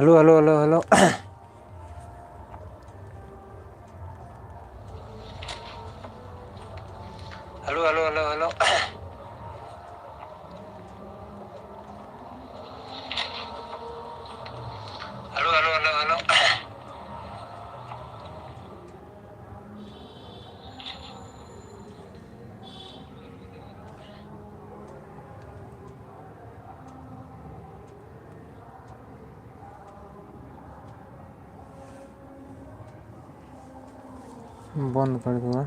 Hello hello hello hello. Hello hello hello hello. Hello hello hello hello. बंद कर दूंगा।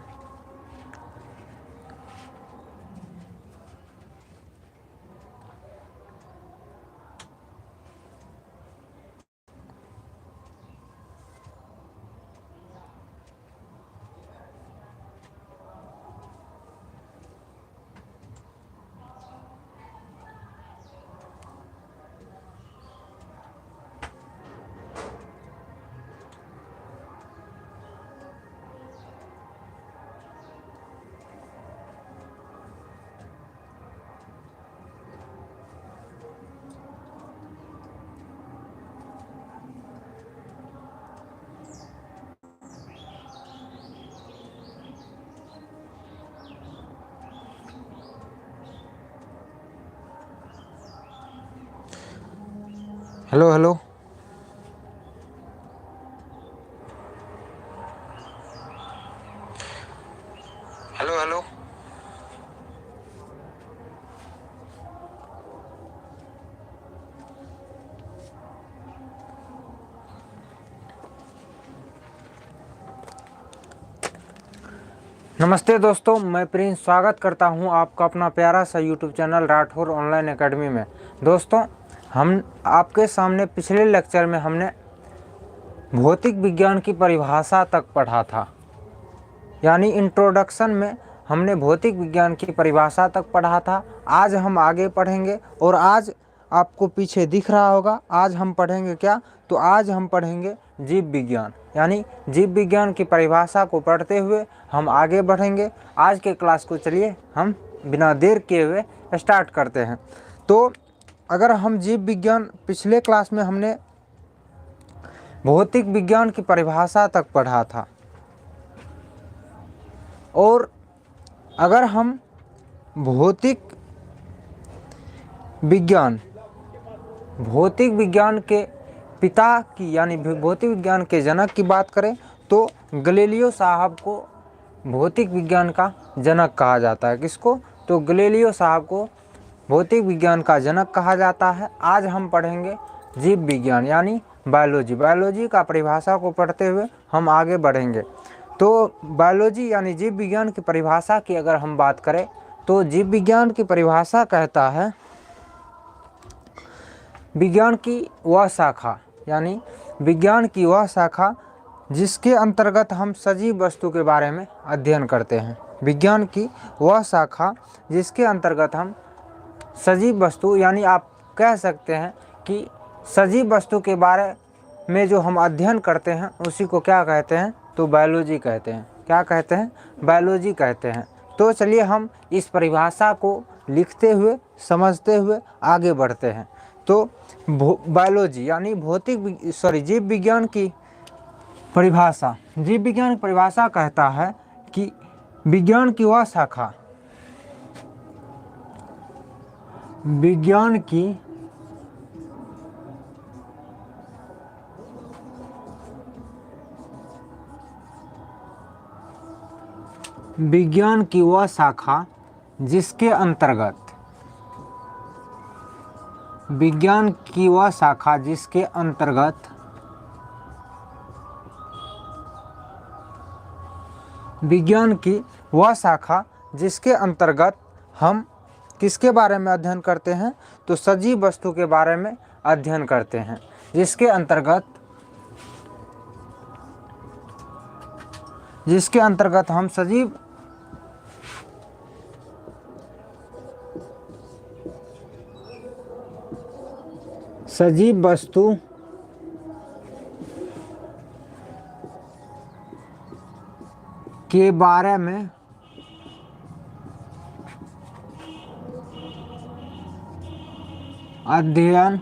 Hello hello. Hello hello. नमस्ते दोस्तों, मैं प्रिंस स्वागत करता हूं आपका अपना प्यारा सा YouTube channel Rathore online academy में। दोस्तों, हम आपके सामने पिछले लेक्चर में हमने भौतिक विज्ञान की परिभाषा तक पढ़ा था, यानी इंट्रोडक्शन में हमने भौतिक विज्ञान की परिभाषा तक पढ़ा था। आज हम आगे पढ़ेंगे और आज आपको पीछे दिख रहा होगा, आज हम पढ़ेंगे क्या? तो आज हम पढ़ेंगे जीव विज्ञान, यानी जीव विज्ञान की परिभाषा को पढ़ते हुए हम आगे बढ़ेंगे। आज के क्लास को चलिए हम बिना देर किए हुए स्टार्ट करते हैं। तो अगर हम जीव विज्ञान, पिछले क्लास में हमने भौतिक विज्ञान की परिभाषा तक पढ़ा था, और अगर हम भौतिक विज्ञान के पिता की, यानी भौतिक विज्ञान के जनक की बात करें तो गैलीलियो साहब को भौतिक विज्ञान का जनक कहा जाता है। किसको? तो गैलीलियो साहब को भौतिक विज्ञान का जनक कहा जाता है। आज हम पढ़ेंगे जीव विज्ञान, यानी बायोलॉजी का परिभाषा को पढ़ते हुए हम आगे बढ़ेंगे। तो बायोलॉजी यानी जीव विज्ञान की परिभाषा की अगर हम बात करें तो जीव विज्ञान की परिभाषा कहता है विज्ञान की वह शाखा, यानी विज्ञान की वह शाखा जिसके अंतर्गत हम सजीव वस्तु के बारे में अध्ययन करते हैं। विज्ञान की वह शाखा जिसके अंतर्गत हम सजीव वस्तु, यानी आप कह सकते हैं कि सजीव वस्तु के बारे में जो हम अध्ययन करते हैं उसी को क्या कहते हैं? तो बायोलॉजी कहते हैं। क्या कहते हैं? बायोलॉजी कहते हैं। तो चलिए हम इस परिभाषा को लिखते हुए, समझते हुए आगे बढ़ते हैं। तो बायोलॉजी यानी जीव विज्ञान की परिभाषा, जीव विज्ञान की परिभाषा कहता है कि विज्ञान की वह शाखा, विज्ञान की वह शाखा जिसके अंतर्गत, विज्ञान की वह शाखा जिसके अंतर्गत विज्ञान की वह शाखा जिसके अंतर्गत हम किसके बारे में अध्ययन करते हैं? तो सजीव वस्तु के बारे में अध्ययन करते हैं। जिसके अंतर्गत हम सजीव वस्तु के बारे में अध्ययन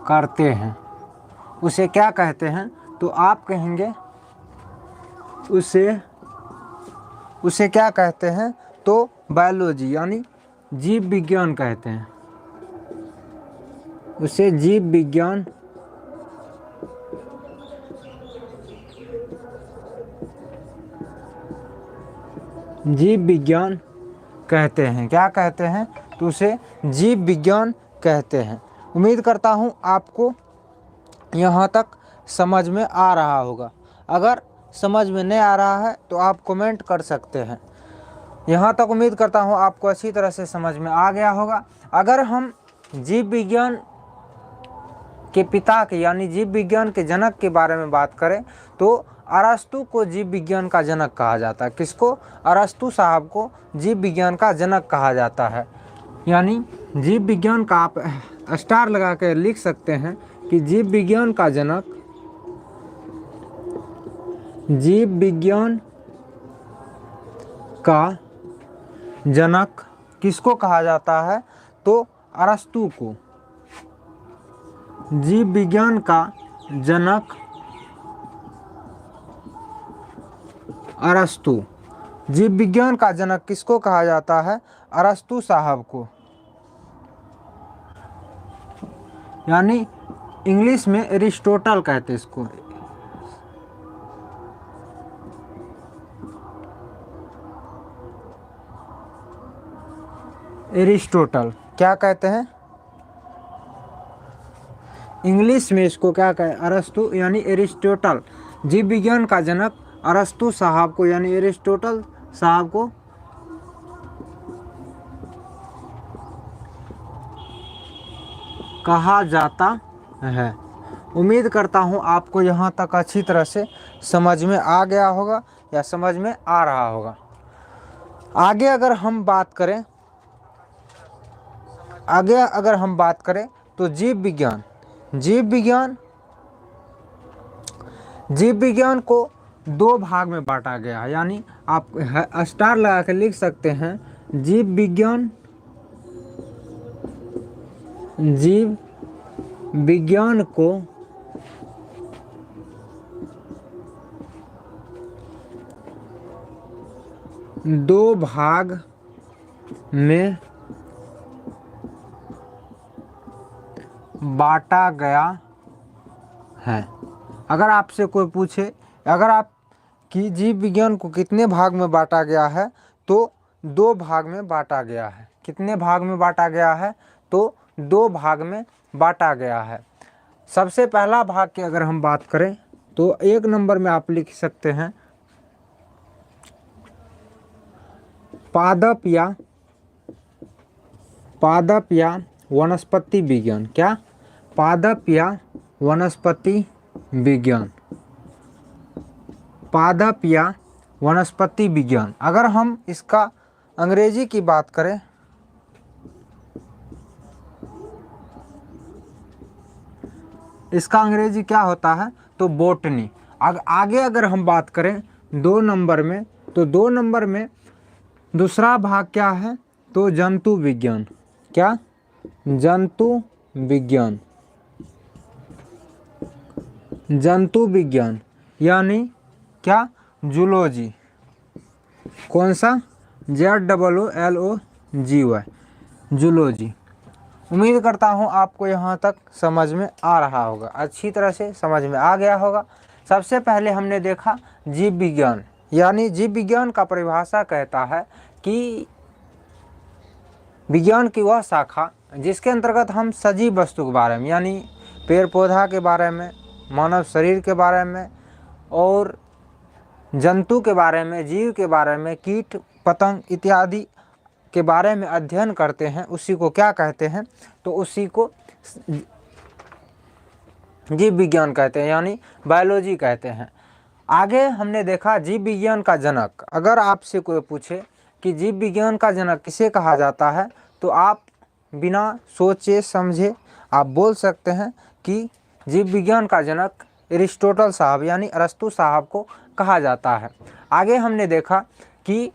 करते हैं उसे क्या कहते हैं? तो आप कहेंगे उसे क्या कहते हैं? तो बायोलॉजी यानी जीव विज्ञान कहते हैं, उसे जीव विज्ञान कहते हैं। क्या कहते हैं? तो उसे जीव विज्ञान कहते हैं। उम्मीद करता हूँ आपको यहाँ तक समझ में आ रहा होगा। अगर समझ में नहीं आ रहा है तो आप कमेंट कर सकते हैं। यहाँ तक उम्मीद करता हूँ आपको अच्छी तरह से समझ में आ गया होगा। अगर हम जीव विज्ञान के पिता के यानी जीव विज्ञान के जनक के बारे में बात करें तो अरस्तु को जीव विज्ञान का जनक कहा जाता है। किसको? अरस्तु साहब को जीव विज्ञान का जनक कहा जाता है। यानी जीव विज्ञान का आप स्टार लगा कर लिख सकते हैं कि जीव विज्ञान का जनक किसको कहा जाता है? तो अरस्तु को। जीव विज्ञान का जनक अरस्तु। जीव विज्ञान का जनक किसको कहा जाता है? अरस्तु साहब को। यानी इंग्लिश में एरिस्टोटल कहते हैं इसको। एरिस्टोटल क्या कहते हैं? इंग्लिश में इसको क्या कहें? अरस्तु यानी एरिस्टोटल। जीव विज्ञान का जनक अरस्तु साहब को यानी एरिस्टोटल साहब को कहा जाता है। उम्मीद करता हूँ आपको यहाँ तक अच्छी तरह से समझ में आ गया होगा या समझ में आ रहा होगा। आगे अगर हम बात करें तो जीव विज्ञान को दो भाग में बांटा गया है। यानी आप स्टार लगा के लिख सकते हैं जीव विज्ञान को दो भाग में बांटा गया है। अगर आपसे कोई पूछे कि जीव विज्ञान को कितने भाग में बांटा गया है तो दो भाग में बांटा गया है। कितने भाग में बांटा गया है? तो दो भाग में बांटा गया है। सबसे पहला भाग की अगर हम बात करें तो एक नंबर में आप लिख सकते हैं पादप या वनस्पति विज्ञान। क्या? पादप या वनस्पति विज्ञान। पादप या वनस्पति विज्ञान। अगर हम इसका अंग्रेजी की बात करें इसका अंग्रेजी क्या होता है? तो बॉटनी। आगे अगर हम बात करें दो नंबर में तो दो नंबर में दूसरा भाग क्या है? तो जंतु विज्ञान। क्या? जंतु विज्ञान यानी क्या? जूलॉजी। कौन सा? ZOOLOGY zoology. उम्मीद करता हूँ आपको यहाँ तक समझ में आ रहा होगा, अच्छी तरह से समझ में आ गया होगा। सबसे पहले हमने देखा जीव विज्ञान। यानी जीव विज्ञान का परिभाषा कहता है कि विज्ञान की वह शाखा जिसके अंतर्गत हम सजीव वस्तु के बारे में यानी पेड़ पौधा के बारे में, मानव शरीर के बारे में और जंतु के बारे में, जीव के बारे में, कीट पतंग इत्यादि के बारे में अध्ययन करते हैं, उसी को क्या कहते हैं? तो उसी को जीव विज्ञान कहते हैं यानी बायोलॉजी कहते हैं। आगे हमने देखा जीव विज्ञान का जनक। अगर आपसे कोई पूछे कि जीव विज्ञान का जनक किसे कहा जाता है तो आप बिना सोचे समझे आप बोल सकते हैं कि जीव विज्ञान का जनक एरिस्टोटल साहब यानी अरस्तु साहब को कहा जाता है। आगे हमने देखा कि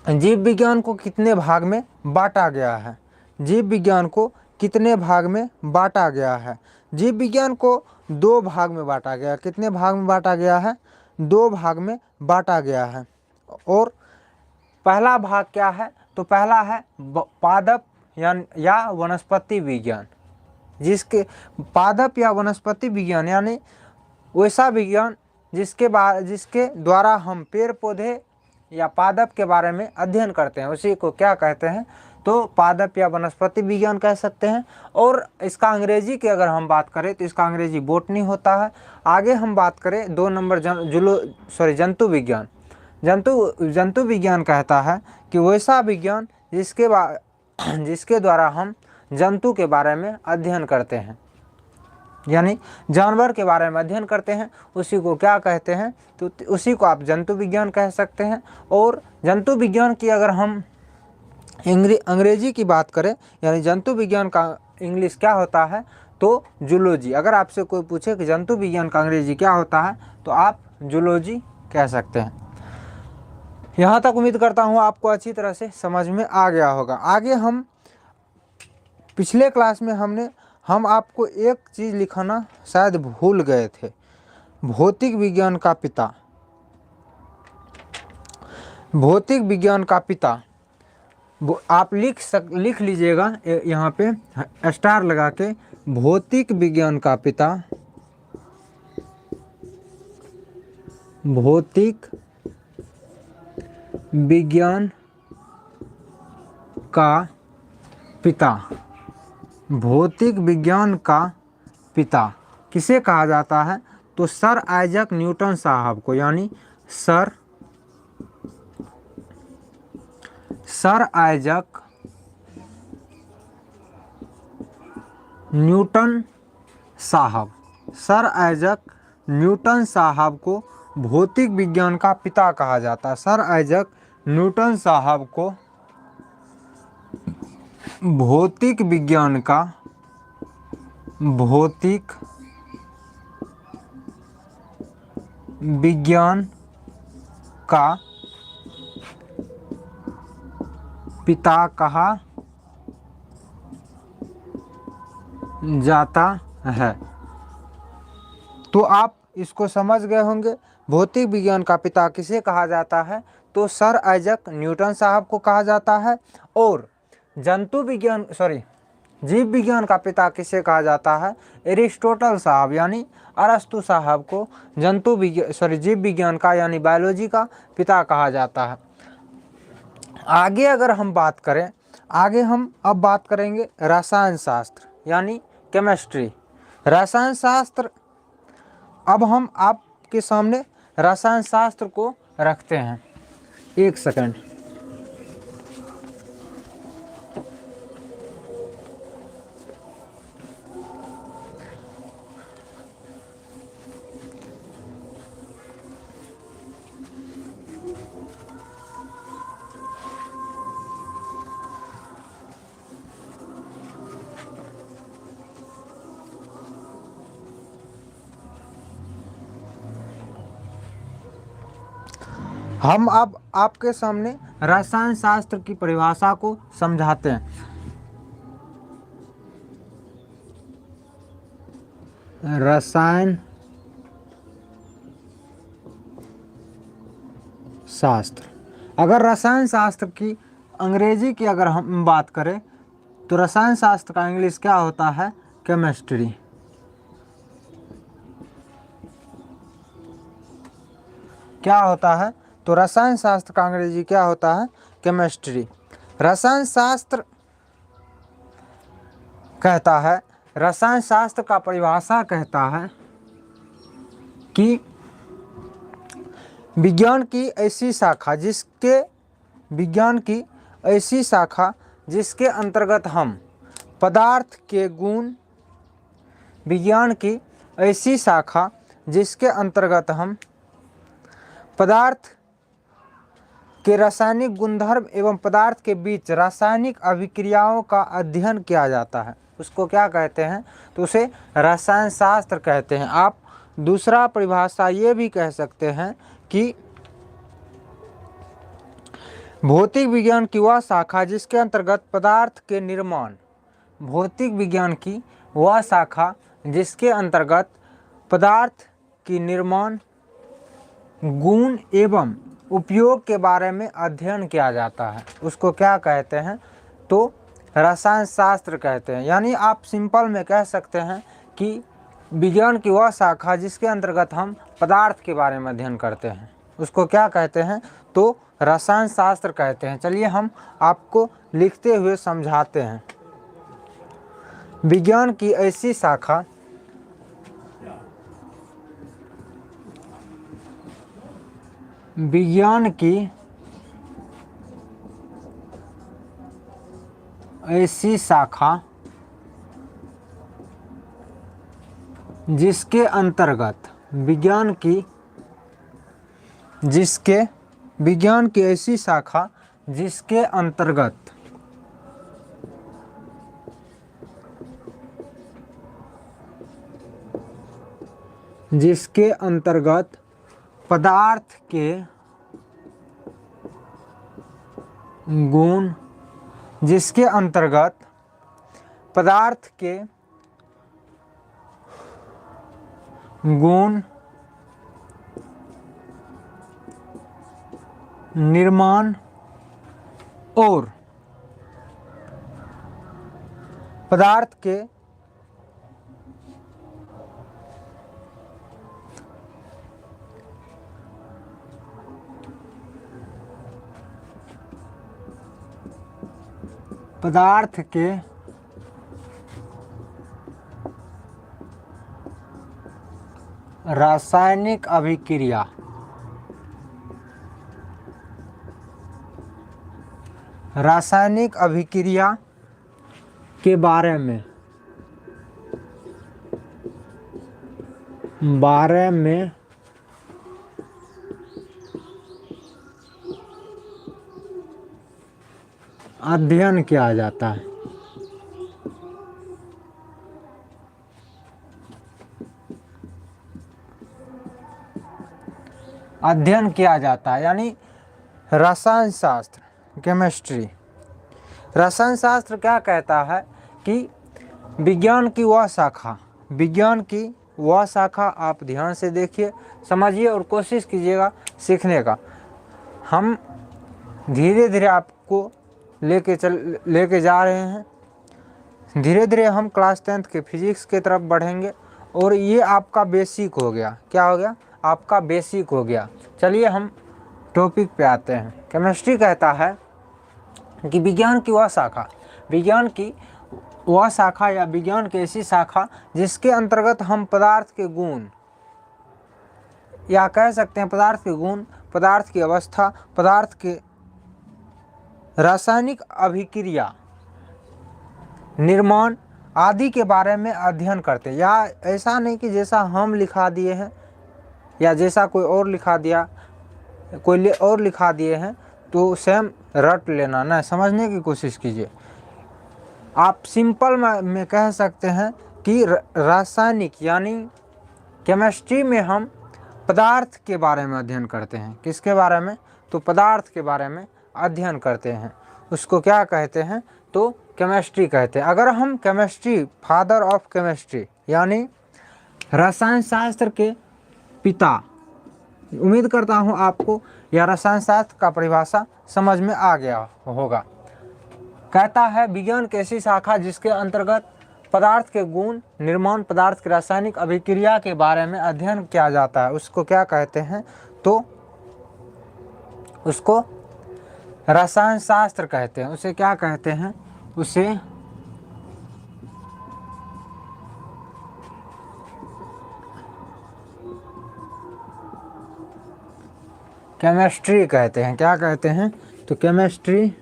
जीव विज्ञान को कितने भाग में बांटा गया है। जीव विज्ञान को कितने भाग में बांटा गया है। जीव विज्ञान को 2 भाग में बांटा गया। कितने भाग में बांटा गया है? 2 भाग में बांटा गया है। और पहला भाग क्या है? तो पहला है पादप या वनस्पति विज्ञान, जिसके पादप या वनस्पति विज्ञान यानी वैसा विज्ञान जिसके द्वारा हम पेड़ पौधे या पादप के बारे में अध्ययन करते हैं, उसी को क्या कहते हैं? तो पादप या वनस्पति विज्ञान कह सकते हैं। और इसका अंग्रेजी की अगर हम बात करें तो इसका अंग्रेजी बॉटनी होता है। आगे हम बात करें 2 नंबर जंतु विज्ञान। जंतु विज्ञान कहता है कि वैसा विज्ञान जिसके द्वारा हम जंतु के बारे में अध्ययन करते हैं, यानी जानवर के बारे में अध्ययन करते हैं, उसी को क्या कहते हैं? तो उसी को आप जंतु विज्ञान कह सकते हैं। और जंतु विज्ञान की अगर हम अंग्रेजी की बात करें, यानी जंतु विज्ञान का इंग्लिश क्या होता है? तो जूलॉजी। अगर आपसे कोई पूछे कि जंतु विज्ञान का अंग्रेजी क्या होता है, तो आप जूलॉजी कह सकते हैं। यहाँ तक उम्मीद करता हूँ आपको अच्छी तरह से समझ में आ गया होगा। आगे हम पिछले क्लास में हम आपको एक चीज़ लिखाना शायद भूल गए थे, भौतिक विज्ञान का पिता। भौतिक विज्ञान का पिता आप लिख लीजिएगा यहाँ पे स्टार लगा के, भौतिक विज्ञान का पिता, भौतिक विज्ञान का पिता। भौतिक विज्ञान का पिता किसे कहा जाता है? तो सर आइजैक न्यूटन साहब को, यानी सर आइजैक न्यूटन साहब, सर आइजैक न्यूटन साहब को भौतिक विज्ञान का पिता कहा जाता है। सर आइजैक न्यूटन साहब को भौतिक विज्ञान का पिता कहा जाता है। तो आप इसको समझ गए होंगे, भौतिक विज्ञान का पिता किसे कहा जाता है? तो सर आइजैक न्यूटन साहब को कहा जाता है। और जीव विज्ञान का पिता किसे कहा जाता है? एरिस्टोटल साहब यानी अरस्तु साहब को जीव विज्ञान का यानी बायोलॉजी का पिता कहा जाता है। आगे अगर हम बात करें, अब बात करेंगे रसायन शास्त्र यानी केमिस्ट्री। रसायन शास्त्र, अब हम आपके सामने रसायन शास्त्र को रखते हैं। 1 सेकंड। हम अब आपके सामने रसायन शास्त्र की परिभाषा को समझाते हैं। रसायन शास्त्र, अगर रसायन शास्त्र की अंग्रेजी की अगर हम बात करें तो रसायन शास्त्र का इंग्लिश क्या होता है? केमिस्ट्री। क्या होता है? तो रसायन शास्त्र का अंग्रेजी क्या होता है? केमिस्ट्री। रसायन शास्त्र कहता है, रसायन शास्त्र का परिभाषा कहता है कि विज्ञान की ऐसी शाखा जिसके अंतर्गत हम पदार्थ के गुण, विज्ञान की ऐसी शाखा जिसके अंतर्गत हम पदार्थ के रासायनिक गुणधर्म एवं पदार्थ के बीच रासायनिक अभिक्रियाओं का अध्ययन किया जाता है, उसको क्या कहते हैं? तो उसे रसायन शास्त्र कहते हैं। आप दूसरा परिभाषा ये भी कह सकते हैं कि भौतिक विज्ञान की वह शाखा जिसके अंतर्गत पदार्थ के निर्माण, भौतिक विज्ञान की वह शाखा जिसके अंतर्गत पदार्थ की निर्माण, गुण एवं उपयोग के बारे में अध्ययन किया जाता है, उसको क्या कहते हैं? तो रसायन शास्त्र कहते हैं। यानी आप सिंपल में कह सकते हैं कि विज्ञान की वह शाखा जिसके अंतर्गत हम पदार्थ के बारे में अध्ययन करते हैं, उसको क्या कहते हैं? तो रसायन शास्त्र कहते हैं। चलिए हम आपको लिखते हुए समझाते हैं। विज्ञान की ऐसी शाखा विज्ञान की ऐसी शाखा जिसके अंतर्गत विज्ञान की ऐसी शाखा जिसके अंतर्गत पदार्थ के गुण, जिसके अंतर्गत पदार्थ के गुण, निर्माण और पदार्थ के रासायनिक अभिक्रिया के बारे में अध्ययन किया जाता है। यानी रसायन शास्त्र, केमिस्ट्री। रसायन शास्त्र क्या कहता है कि विज्ञान की वह शाखा आप ध्यान से देखिए, समझिए और कोशिश कीजिएगा सीखने का। हम धीरे धीरे आपको लेके जा रहे हैं। धीरे धीरे हम क्लास 10th के फिजिक्स की तरफ बढ़ेंगे और ये आपका बेसिक हो गया। क्या हो गया? आपका बेसिक हो गया। चलिए हम टॉपिक पे आते हैं। केमिस्ट्री कहता है कि विज्ञान की वह शाखा या विज्ञान की ऐसी शाखा जिसके अंतर्गत हम पदार्थ के गुण, या कह सकते हैं पदार्थ के गुण, पदार्थ की अवस्था, पदार्थ के रासायनिक अभिक्रिया, निर्माण आदि के बारे में अध्ययन करते हैं। या ऐसा नहीं कि जैसा हम लिखा दिए हैं या जैसा कोई और लिखा दिए हैं तो सेम रट लेना, ना, समझने की कोशिश कीजिए। आप सिंपल में कह सकते हैं कि रासायनिक यानी केमिस्ट्री में हम पदार्थ के बारे में अध्ययन करते हैं। किसके बारे में? तो पदार्थ के बारे में अध्ययन करते हैं। उसको क्या कहते हैं? तो केमिस्ट्री कहते हैं। अगर हम केमिस्ट्री, फादर ऑफ केमिस्ट्री यानी रसायन शास्त्र के पिता, उम्मीद करता हूँ आपको यह रसायन शास्त्र का परिभाषा समझ में आ गया होगा। कहता है विज्ञान की ऐसी शाखा जिसके अंतर्गत पदार्थ के गुण, निर्माण, पदार्थ की रासायनिक अभिक्रिया के बारे में अध्ययन किया जाता है, उसको क्या कहते हैं? तो उसको रसायन शास्त्र कहते हैं। उसे क्या कहते हैं? उसे केमिस्ट्री कहते हैं। क्या कहते हैं? तो केमिस्ट्री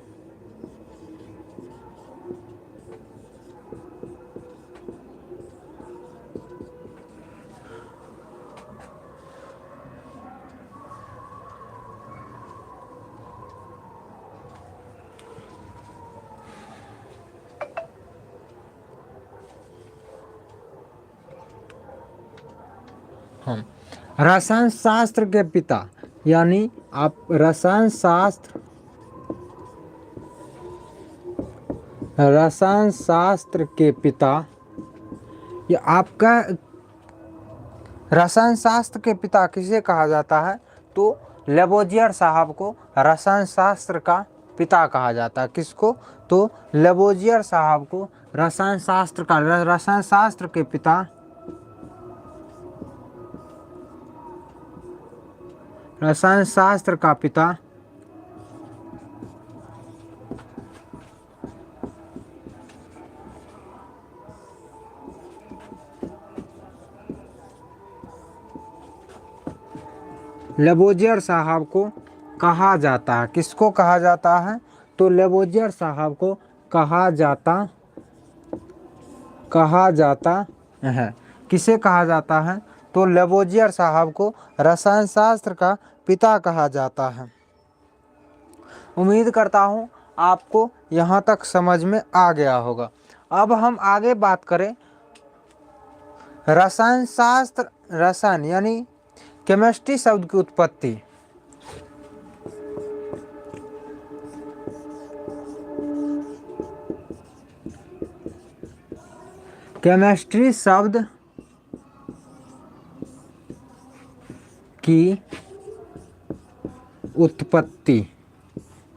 रसायन शास्त्र के पिता, यानी आप रसायन रसायन शास्त्र के पिता, ये आपका रसायन शास्त्र के पिता किसे कहा जाता है? तो लेबोजियर साहब को रसायन शास्त्र का पिता कहा जाता है। किसको? तो लेबोजियर साहब को रसायन शास्त्र के पिता, रसायन शास्त्र का पिता लेबोजियर साहब को कहा जाता है। किसको कहा जाता है? तो लेबोजियर साहब को कहा जाता है। किसे कहा जाता है? तो लेबोजियर साहब को रसायन शास्त्र का पिता कहा जाता है। उम्मीद करता हूँ आपको यहाँ तक समझ में आ गया होगा। अब हम आगे बात करें रसायन शास्त्र, रसायन यानी केमिस्ट्री शब्द की उत्पत्ति। केमिस्ट्री शब्द की उत्पत्ति,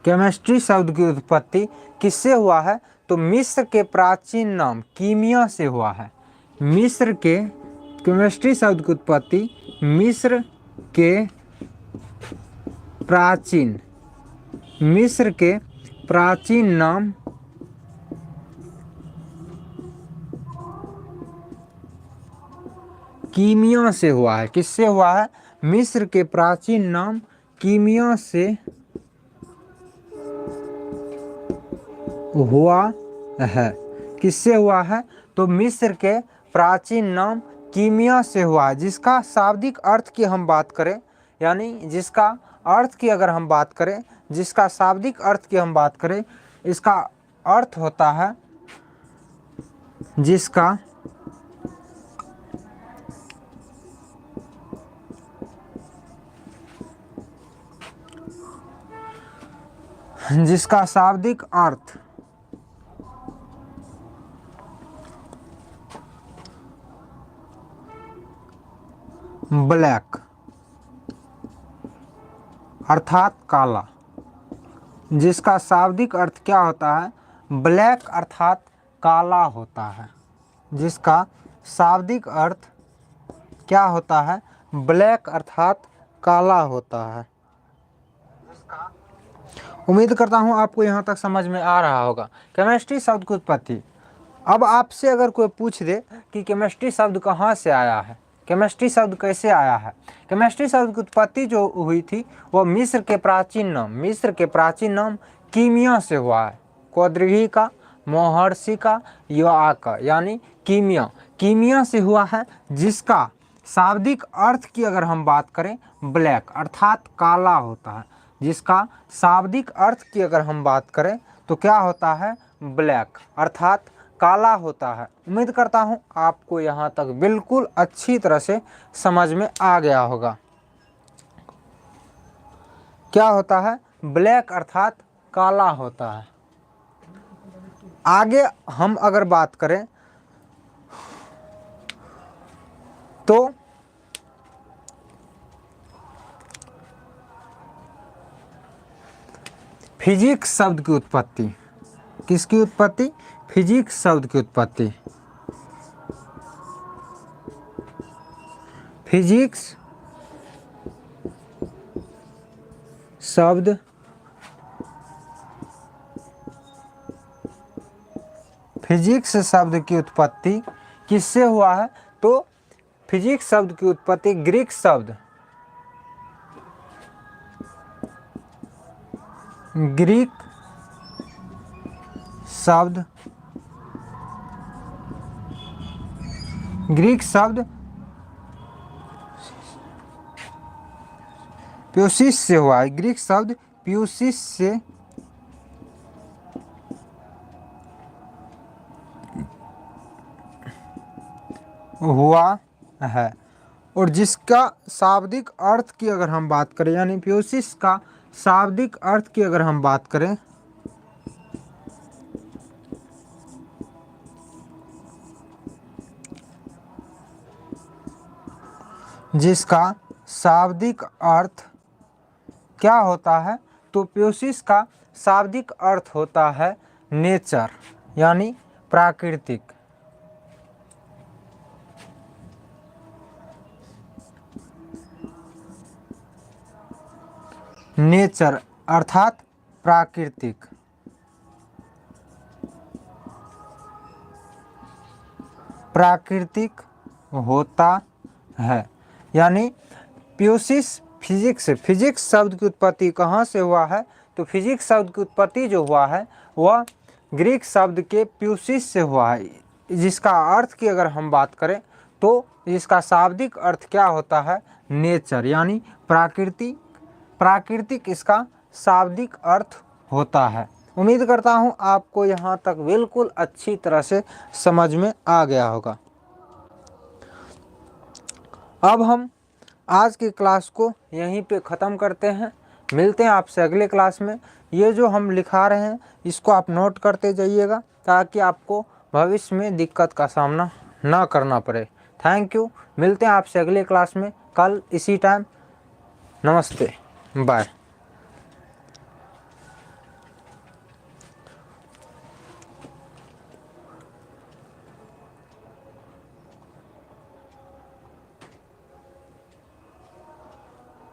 केमिस्ट्री शब्द की उत्पत्ति किससे हुआ है? तो मिस्र के प्राचीन नाम कीमिया से हुआ है। मिस्र के केमिस्ट्री शब्द की उत्पत्ति मिस्र के प्राचीन नाम कीमिया से हुआ है। किससे हुआ है? मिस्र के प्राचीन नाम कीमिया से हुआ है। किससे हुआ है? तो मिस्र के प्राचीन नाम कीमिया से हुआ है। जिसका शाब्दिक अर्थ की हम बात करें, यानी जिसका अर्थ की अगर हम बात करें, जिसका शाब्दिक अर्थ की हम बात करें, इसका अर्थ होता है जिसका शाब्दिक अर्थ ब्लैक अर्थात काला, जिसका शाब्दिक अर्थ क्या होता है? ब्लैक अर्थात काला होता है। जिसका शाब्दिक अर्थ क्या होता है? ब्लैक अर्थात काला होता है। उम्मीद करता हूँ आपको यहाँ तक समझ में आ रहा होगा केमिस्ट्री शब्द की उत्पत्ति। अब आपसे अगर कोई पूछ दे कि केमिस्ट्री शब्द कहाँ से आया है, केमिस्ट्री शब्द कैसे आया है, केमिस्ट्री शब्द की उत्पत्ति जो हुई थी वो मिस्र के प्राचीन नाम कीमिया से हुआ है। क्वाद्रिगी का, महर्षि का, युवा का, यानी कीमिया से हुआ है। जिसका शाब्दिक अर्थ की अगर हम बात करें ब्लैक अर्थात काला होता है। जिसका शाब्दिक अर्थ की अगर हम बात करें तो क्या होता है? ब्लैक अर्थात काला होता है। उम्मीद करता हूँ आपको यहाँ तक बिल्कुल अच्छी तरह से समझ में आ गया होगा। क्या होता है? ब्लैक अर्थात काला होता है। आगे हम अगर बात करें तो फिजिक्स शब्द की उत्पत्ति। किसकी उत्पत्ति? फिजिक्स शब्द की उत्पत्ति। फिजिक्स शब्द की उत्पत्ति किससे हुआ है? तो फिजिक्स शब्द की उत्पत्ति ग्रीक शब्द प्यूसिस से हुआ है। ग्रीक शब्द प्यूसिस से हुआ है। और जिसका शाब्दिक अर्थ की अगर हम बात करें, यानी प्यूसिस का शाब्दिक अर्थ की अगर हम बात करें जिसका शाब्दिक अर्थ क्या होता है, तो प्यूसिस का शाब्दिक अर्थ होता है नेचर यानी प्राकृतिक। नेचर अर्थात प्राकृतिक। प्राकृतिक होता है यानी प्यूसिस फिजिक्स शब्द की उत्पत्ति कहाँ से हुआ है, तो फिजिक्स शब्द की उत्पत्ति जो हुआ है वह ग्रीक शब्द के प्यूसिस से हुआ है, जिसका अर्थ की अगर हम बात करें तो इसका शाब्दिक अर्थ क्या होता है, नेचर यानी प्राकृतिक इसका शाब्दिक अर्थ होता है। उम्मीद करता हूँ आपको यहाँ तक बिल्कुल अच्छी तरह से समझ में आ गया होगा। अब हम आज की क्लास को यहीं पे ख़त्म करते हैं। मिलते हैं आपसे अगले क्लास में। ये जो हम लिखा रहे हैं इसको आप नोट करते जाइएगा ताकि आपको भविष्य में दिक्कत का सामना ना करना पड़े। Thank you. मिलते हैं आपसे अगले क्लास में कल इसी टाइम। नमस्ते, बाय।